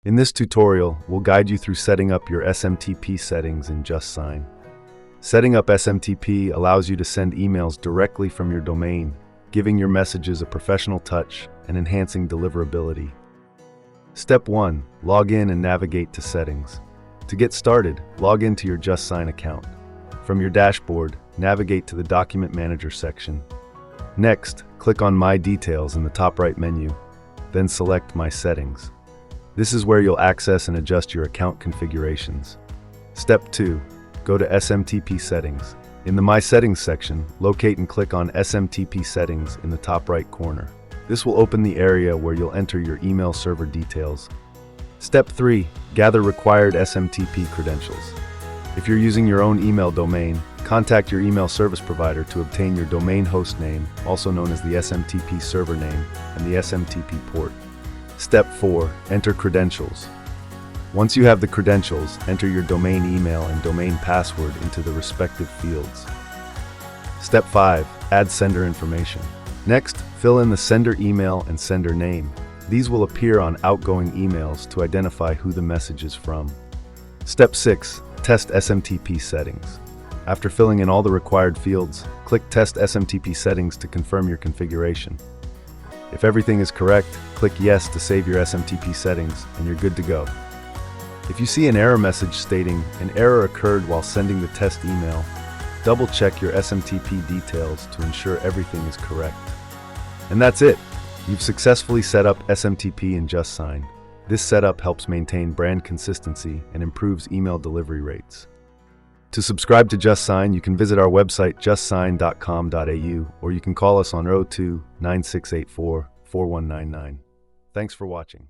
In this tutorial, we'll guide you through setting up your SMTP settings in JustSign. Setting up SMTP allows you to send emails directly from your domain, giving your messages a professional touch and enhancing deliverability. Step 1. Log in and navigate to Settings. To get started, log into your JustSign account. From your dashboard, navigate to the Document Manager section. Next, click on My Details in the top right menu, then select My Settings. This is where you'll access and adjust your account configurations. Step 2. Go to SMTP Settings. In the My Settings section, locate and click on SMTP Settings in the top right corner. This will open the area where you'll enter your email server details. Step 3. Gather required SMTP credentials. If you're using your own email domain, contact your email service provider to obtain your domain host name, also known as the SMTP server name, and the SMTP port. Step 4. Enter credentials. Once you have the credentials, enter your domain email and domain password into the respective fields. Step 5. Add sender information. Next, fill in the sender email and sender name. These will appear on outgoing emails to identify who the message is from. Step 6. Test SMTP settings. After filling in all the required fields, click Test SMTP settings to confirm your configuration. If everything is correct, click Yes to save your SMTP settings, and you're good to go. If you see an error message stating an error occurred while sending the test email, double-check your SMTP details to ensure everything is correct. And that's it! You've successfully set up SMTP in JustSign. This setup helps maintain brand consistency and improves email delivery rates. To subscribe to JustSign, you can visit our website justsign.com.au, or you can call us on 02-9684-4199. Thanks for watching.